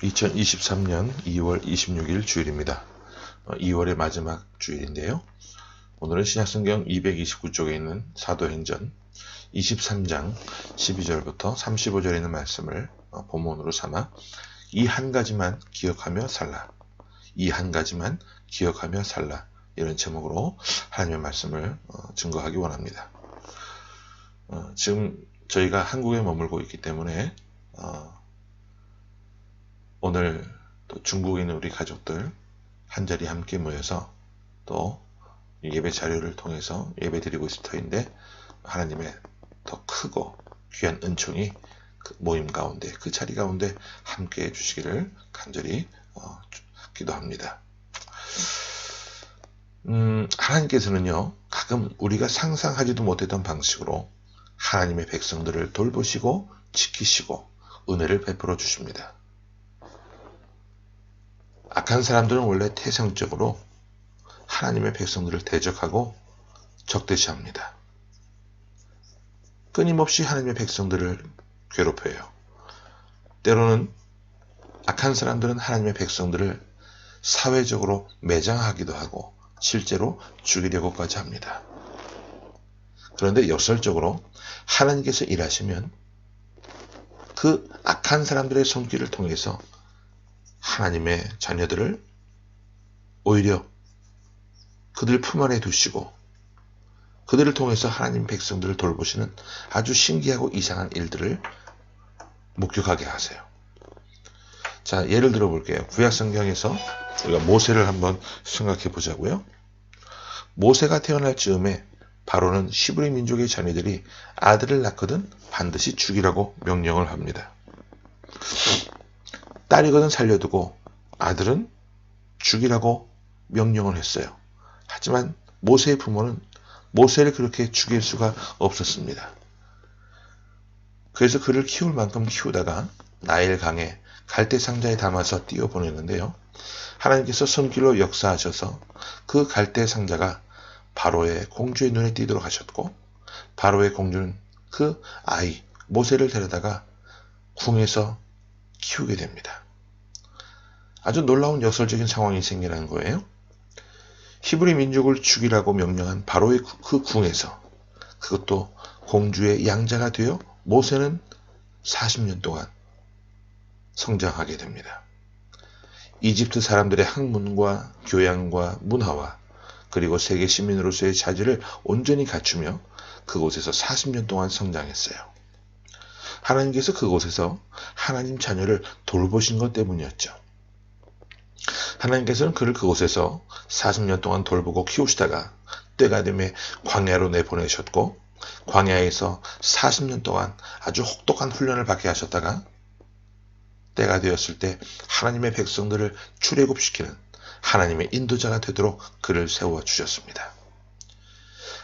2023년 2월 26일 주일입니다. 2월의 마지막 주일인데요. 오늘은 신약성경 229쪽에 있는 사도행전 23장 12절부터 35절에 있는 말씀을 본문으로 삼아 이 한 가지만 기억하며 살라. 이 한 가지만 기억하며 살라. 이런 제목으로 하나님의 말씀을 증거하기 원합니다. 지금 저희가 한국에 머물고 있기 때문에 오늘 또 중국에 있는 우리 가족들 한자리 함께 모여서 또 예배 자료를 통해서 예배 드리고 있을 터인데 하나님의 더 크고 귀한 은총이 그 모임 가운데 그 자리 가운데 함께 해주시기를 간절히 기도합니다. 하나님께서는요 가끔 우리가 상상하지도 못했던 방식으로 하나님의 백성들을 돌보시고 지키시고 은혜를 베풀어 주십니다. 악한 사람들은 원래 태생적으로 하나님의 백성들을 대적하고 적대시합니다. 끊임없이 하나님의 백성들을 괴롭혀요. 때로는 악한 사람들은 하나님의 백성들을 사회적으로 매장하기도 하고 실제로 죽이려고까지 합니다. 그런데 역설적으로 하나님께서 일하시면 그 악한 사람들의 손길을 통해서 하나님의 자녀들을 오히려 그들 품 안에 두시고 그들을 통해서 하나님 백성들을 돌보시는 아주 신기하고 이상한 일들을 목격하게 하세요. 자, 예를 들어 볼게요. 구약성경에서 우리가 모세를 한번 생각해 보자고요. 모세가 태어날 즈음에 바로는 히브리 민족의 자녀들이 아들을 낳거든 반드시 죽이라고 명령을 합니다. 딸이거든 살려두고 아들은 죽이라고 명령을 했어요. 하지만 모세의 부모는 모세를 그렇게 죽일 수가 없었습니다. 그래서 그를 키울 만큼 키우다가 나일 강에 갈대 상자에 담아서 띄워보내는데요. 하나님께서 손길로 역사하셔서 그 갈대 상자가 바로의 공주의 눈에 띄도록 하셨고 바로의 공주는 그 아이 모세를 데려다가 궁에서 키우게 됩니다. 아주 놀라운 역설적인 상황이 생기는 거예요. 히브리 민족을 죽이라고 명령한 바로의 그 궁에서 그것도 공주의 양자가 되어 모세는 40년 동안 성장하게 됩니다. 이집트 사람들의 학문과 교양과 문화와 그리고 세계 시민으로서의 자질을 온전히 갖추며 그곳에서 40년 동안 성장했어요. 하나님께서 그곳에서 하나님 자녀를 돌보신 것 때문이었죠. 하나님께서는 그를 그곳에서 40년 동안 돌보고 키우시다가 때가 되매 광야로 내보내셨고 광야에서 40년 동안 아주 혹독한 훈련을 받게 하셨다가 때가 되었을 때 하나님의 백성들을 출애굽시키는 하나님의 인도자가 되도록 그를 세워주셨습니다.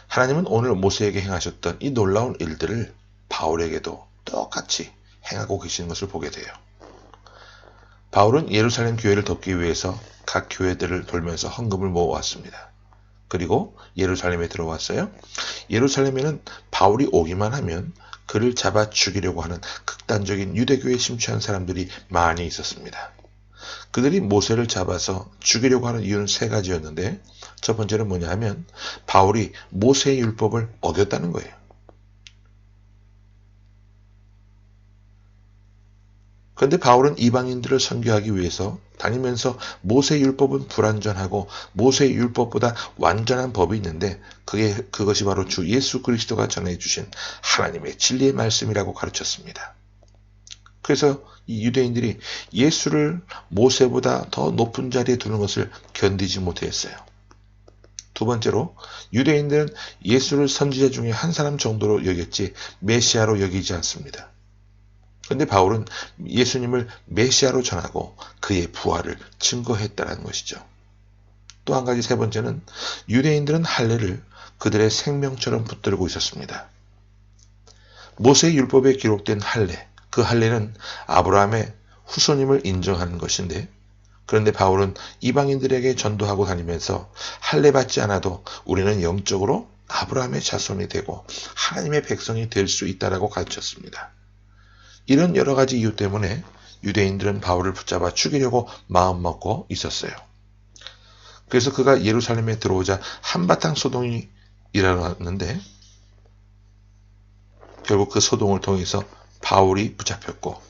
하나님은 오늘 모세에게 행하셨던 이 놀라운 일들을 바울에게도 똑같이 행하고 계시는 것을 보게 돼요. 바울은 예루살렘 교회를 돕기 위해서 각 교회들을 돌면서 헌금을 모아왔습니다. 그리고 예루살렘에 들어왔어요. 예루살렘에는 바울이 오기만 하면 그를 잡아 죽이려고 하는 극단적인 유대교에 심취한 사람들이 많이 있었습니다. 그들이 모세를 잡아서 죽이려고 하는 이유는 세 가지였는데 첫 번째는 뭐냐 하면 바울이 모세의 율법을 어겼다는 거예요. 그런데 바울은 이방인들을 선교하기 위해서 다니면서 모세의 율법은 불완전하고 모세의 율법보다 완전한 법이 있는데 그것이 바로 주 예수 그리스도가 전해주신 하나님의 진리의 말씀이라고 가르쳤습니다. 그래서 이 유대인들이 예수를 모세보다 더 높은 자리에 두는 것을 견디지 못했어요. 두 번째로 유대인들은 예수를 선지자 중에 한 사람 정도로 여겼지 메시아로 여기지 않습니다. 그런데 바울은 예수님을 메시아로 전하고 그의 부활을 증거했다는 것이죠. 또 한 가지 세 번째는 유대인들은 할례를 그들의 생명처럼 붙들고 있었습니다. 모세의 율법에 기록된 할례, 그 할례는 아브라함의 후손임을 인정하는 것인데 그런데 바울은 이방인들에게 전도하고 다니면서 할례 받지 않아도 우리는 영적으로 아브라함의 자손이 되고 하나님의 백성이 될 수 있다라고 가르쳤습니다. 이런 여러 가지 이유 때문에 유대인들은 바울을 붙잡아 죽이려고 마음먹고 있었어요. 그래서 그가 예루살렘에 들어오자 한바탕 소동이 일어났는데 결국 그 소동을 통해서 바울이 붙잡혔고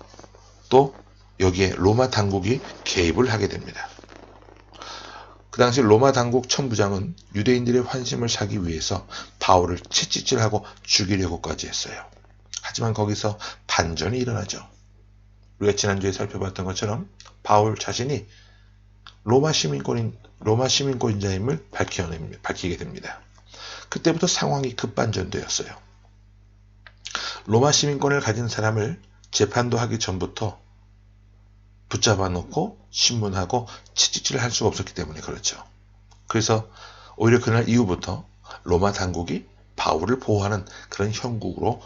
또 여기에 로마 당국이 개입을 하게 됩니다. 그 당시 로마 당국 천부장은 유대인들의 환심을 사기 위해서 바울을 채찍질하고 죽이려고까지 했어요. 하지만 거기서 반전이 일어나죠. 우리가 지난주에 살펴봤던 것처럼 바울 자신이 로마 시민권자임을 밝히게 됩니다. 그때부터 상황이 급반전되었어요. 로마 시민권을 가진 사람을 재판도 하기 전부터 붙잡아 놓고 신문하고 채찍질을 할 수가 없었기 때문에 그렇죠. 그래서 오히려 그날 이후부터 로마 당국이 바울을 보호하는 그런 형국으로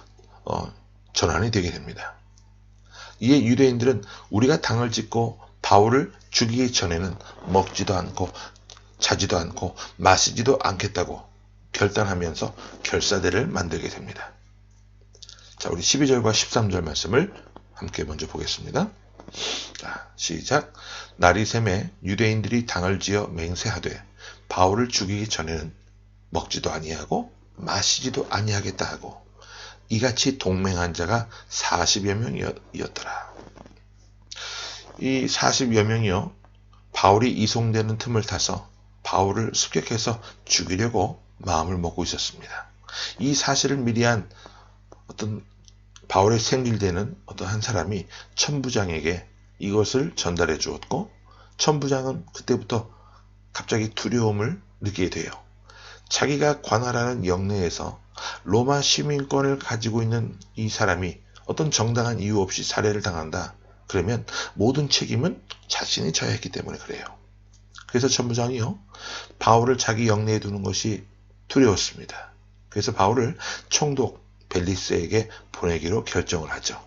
전환이 되게 됩니다. 이에 유대인들은 우리가 당을 짓고 바울을 죽이기 전에는 먹지도 않고 자지도 않고 마시지도 않겠다고 결단하면서 결사대를 만들게 됩니다. 자, 우리 12절과 13절 말씀을 함께 먼저 보겠습니다. 자, 시작. 날이 새매 유대인들이 당을 지어 맹세하되 바울을 죽이기 전에는 먹지도 아니하고 마시지도 아니하겠다 하고 이같이 동맹한 자가 40여 명이었더라. 이 40여 명이요, 바울이 이송되는 틈을 타서 바울을 습격해서 죽이려고 마음을 먹고 있었습니다. 이 사실을 미리한 어떤 바울의 생길되는 어떤 한 사람이 천부장에게 이것을 전달해 주었고, 천부장은 그때부터 갑자기 두려움을 느끼게 돼요. 자기가 관할하는 영내에서 로마 시민권을 가지고 있는 이 사람이 어떤 정당한 이유 없이 살해를 당한다. 그러면 모든 책임은 자신이 져야 했기 때문에 그래요. 그래서 천부장이요, 바울을 자기 영내에 두는 것이 두려웠습니다. 그래서 바울을 총독 벨리스에게 보내기로 결정을 하죠.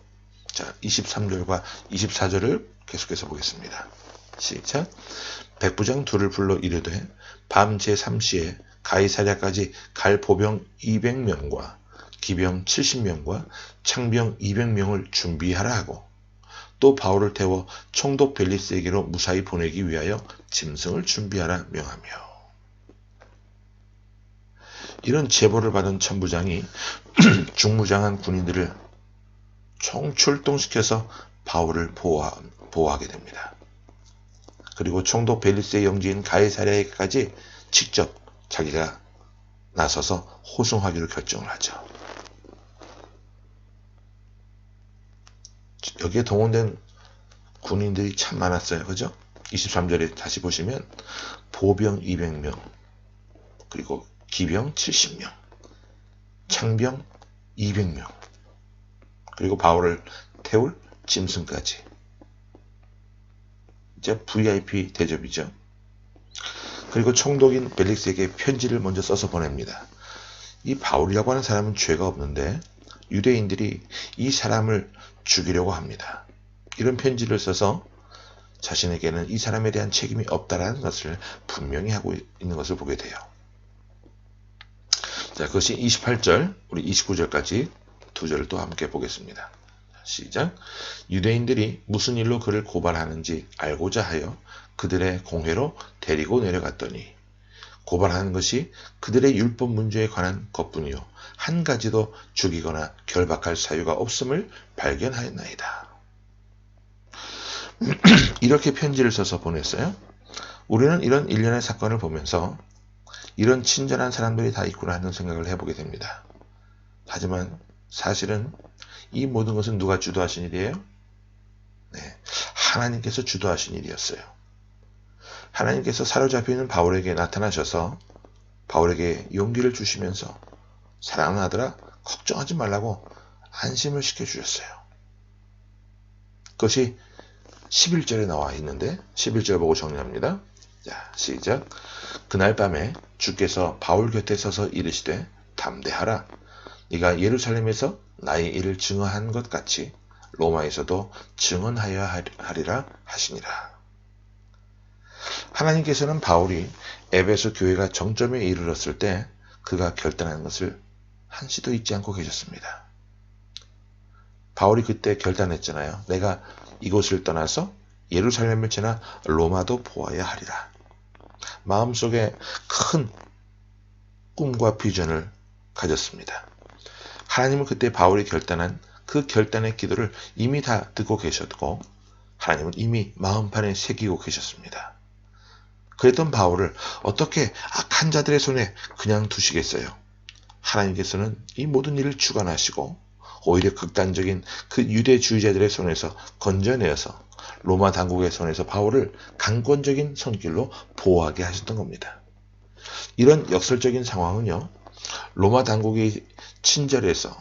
자, 23절과 24절을 계속해서 보겠습니다. 시작. 백부장 둘을 불러 이르되 밤 제3시에 가이사랴까지 갈 보병 200명과 기병 70명과 창병 200명을 준비하라 하고, 또 바울을 태워 총독 벨리스에게로 무사히 보내기 위하여 짐승을 준비하라 명하며. 이런 제보를 받은 천부장이 중무장한 군인들을 총출동시켜서 바울을 보호하게 됩니다. 그리고 총독 벨리스의 영지인 가이사랴에까지 직접 자기가 나서서 호송하기로 결정을 하죠. 여기에 동원된 군인들이 참 많았어요. 그죠? 23절에 다시 보시면 보병 200명, 그리고 기병 70명, 창병 200명, 그리고 바울을 태울 짐승까지. 이제 VIP 대접이죠. 그리고 총독인 벨릭스에게 편지를 먼저 써서 보냅니다. 이 바울이라고 하는 사람은 죄가 없는데 유대인들이 이 사람을 죽이려고 합니다. 이런 편지를 써서 자신에게는 이 사람에 대한 책임이 없다라는 것을 분명히 하고 있는 것을 보게 돼요. 자, 그것이 28절, 우리 29절까지 두 절을 또 함께 보겠습니다. 시작. 유대인들이 무슨 일로 그를 고발하는지 알고자 하여 그들의 공회로 데리고 내려갔더니 고발하는 것이 그들의 율법 문제에 관한 것뿐이요 한 가지도 죽이거나 결박할 사유가 없음을 발견하였나이다. 이렇게 편지를 써서 보냈어요. 우리는 이런 일련의 사건을 보면서 이런 친절한 사람들이 다 있구나 하는 생각을 해보게 됩니다. 하지만 사실은 이 모든 것은 누가 주도하신 일이에요? 네, 하나님께서 주도하신 일이었어요. 하나님께서 사로잡혀 있는 바울에게 나타나셔서 바울에게 용기를 주시면서 사랑하는 아들아, 걱정하지 말라고 안심을 시켜주셨어요. 그것이 11절에 나와 있는데 11절 보고 정리합니다. 자, 시작. 그날 밤에 주께서 바울 곁에 서서 이르시되 담대하라. 네가 예루살렘에서 나의 일을 증언한 것 같이 로마에서도 증언하여야 하리라 하시니라. 하나님께서는 바울이 에베소 교회가 정점에 이르렀을 때 그가 결단한 것을 한시도 잊지 않고 계셨습니다. 바울이 그때 결단했잖아요. 내가 이곳을 떠나서 예루살렘을 지나 로마도 보아야 하리라. 마음속에 큰 꿈과 비전을 가졌습니다. 하나님은 그때 바울이 결단한 그 결단의 기도를 이미 다 듣고 계셨고 하나님은 이미 마음판에 새기고 계셨습니다. 그랬던 바울을 어떻게 악한 자들의 손에 그냥 두시겠어요? 하나님께서는 이 모든 일을 주관하시고 오히려 극단적인 그 유대주의자들의 손에서 건져내어서 로마 당국의 손에서 바울을 강권적인 손길로 보호하게 하셨던 겁니다. 이런 역설적인 상황은요, 로마 당국이 친절해서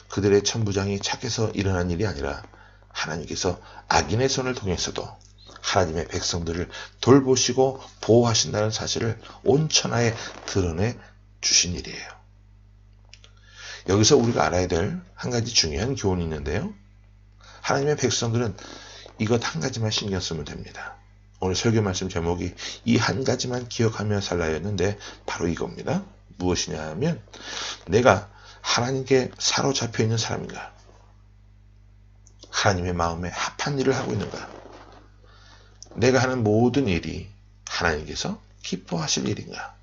그들의 천부장이 착해서 일어난 일이 아니라 하나님께서 악인의 손을 통해서도 하나님의 백성들을 돌보시고 보호하신다는 사실을 온 천하에 드러내 주신 일이에요. 여기서 우리가 알아야 될 한 가지 중요한 교훈이 있는데요. 하나님의 백성들은 이것 한 가지만 신경 쓰면 됩니다. 오늘 설교 말씀 제목이 이 한 가지만 기억하며 살라였는데 바로 이겁니다. 무엇이냐 하면 내가 하나님께 사로잡혀 있는 사람인가? 하나님의 마음에 합한 일을 하고 있는가? 내가 하는 모든 일이 하나님께서 기뻐하실 일인가?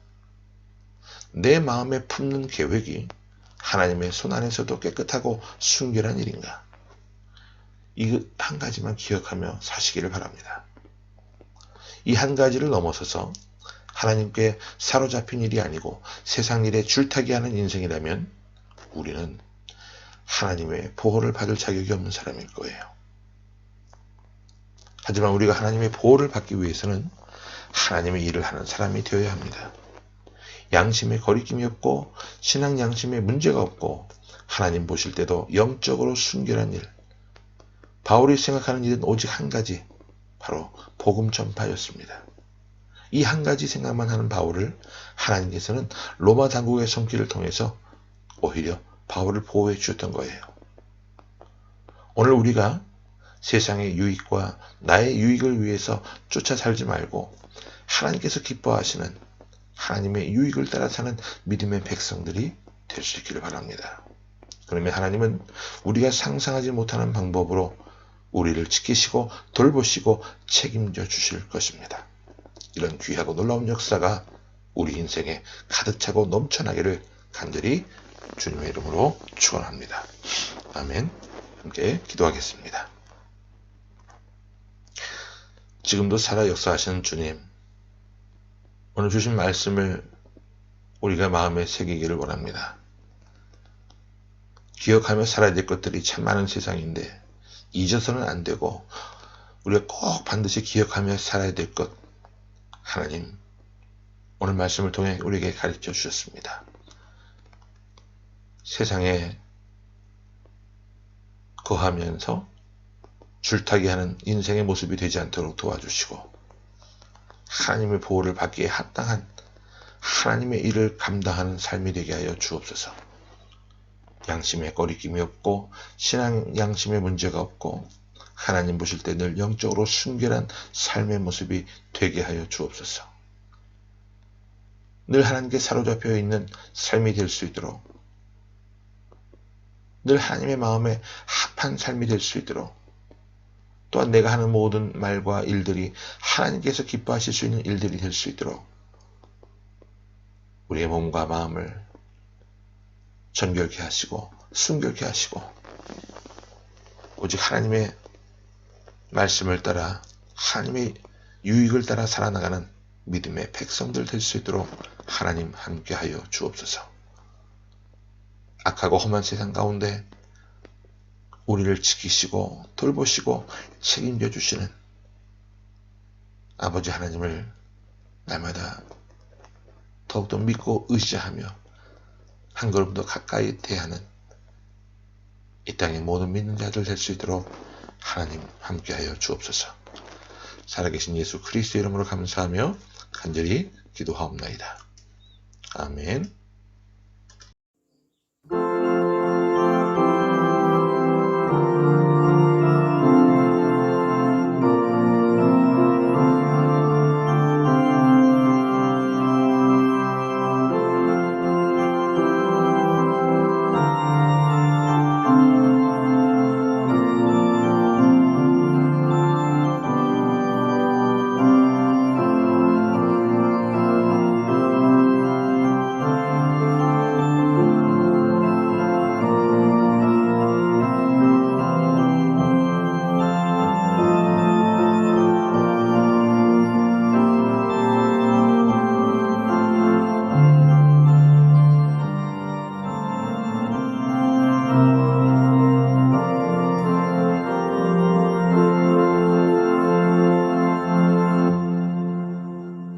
내 마음에 품는 계획이 하나님의 손 안에서도 깨끗하고 순결한 일인가? 이 한 가지만 기억하며 사시기를 바랍니다. 이 한 가지를 넘어서서 하나님께 사로잡힌 일이 아니고 세상 일에 줄타기 하는 인생이라면 우리는 하나님의 보호를 받을 자격이 없는 사람일 거예요. 하지만 우리가 하나님의 보호를 받기 위해서는 하나님의 일을 하는 사람이 되어야 합니다. 양심에 거리낌이 없고 신앙 양심에 문제가 없고 하나님 보실 때도 영적으로 순결한 일. 바울이 생각하는 일은 오직 한 가지, 바로 복음 전파였습니다. 이 한 가지 생각만 하는 바울을 하나님께서는 로마 당국의 손길을 통해서 오히려 바울을 보호해 주셨던 거예요. 오늘 우리가 세상의 유익과 나의 유익을 위해서 쫓아 살지 말고 하나님께서 기뻐하시는 하나님의 유익을 따라 사는 믿음의 백성들이 될 수 있기를 바랍니다. 그러면 하나님은 우리가 상상하지 못하는 방법으로 우리를 지키시고 돌보시고 책임져 주실 것입니다. 이런 귀하고 놀라운 역사가 우리 인생에 가득 차고 넘쳐나기를 간절히 주님의 이름으로 축원합니다. 아멘. 함께 기도하겠습니다. 지금도 살아 역사하시는 주님, 오늘 주신 말씀을 우리가 마음에 새기기를 원합니다. 기억하며 살아야 될 것들이 참 많은 세상인데 잊어서는 안 되고 우리가 꼭 반드시 기억하며 살아야 될 것, 하나님 오늘 말씀을 통해 우리에게 가르쳐 주셨습니다. 세상에 거하면서 줄타기하는 인생의 모습이 되지 않도록 도와주시고 하나님의 보호를 받기에 합당한 하나님의 일을 감당하는 삶이 되게 하여 주옵소서. 양심에 거리낌이 없고 신앙 양심에 문제가 없고 하나님 보실 때 늘 영적으로 순결한 삶의 모습이 되게 하여 주옵소서. 늘 하나님께 사로잡혀 있는 삶이 될 수 있도록, 늘 하나님의 마음에 합한 삶이 될 수 있도록, 또한 내가 하는 모든 말과 일들이 하나님께서 기뻐하실 수 있는 일들이 될 수 있도록 우리의 몸과 마음을 정결케 하시고 순결케 하시고 오직 하나님의 말씀을 따라 하나님의 유익을 따라 살아나가는 믿음의 백성들 될 수 있도록 하나님 함께하여 주옵소서. 악하고 험한 세상 가운데 우리를 지키시고 돌보시고 책임져 주시는 아버지 하나님을 날마다 더욱더 믿고 의지하며 한 걸음 더 가까이 대하는 이 땅의 모든 믿는 자들 될 수 있도록 하나님 함께하여 주옵소서. 살아계신 예수 그리스도 이름으로 감사하며 간절히 기도하옵나이다. 아멘.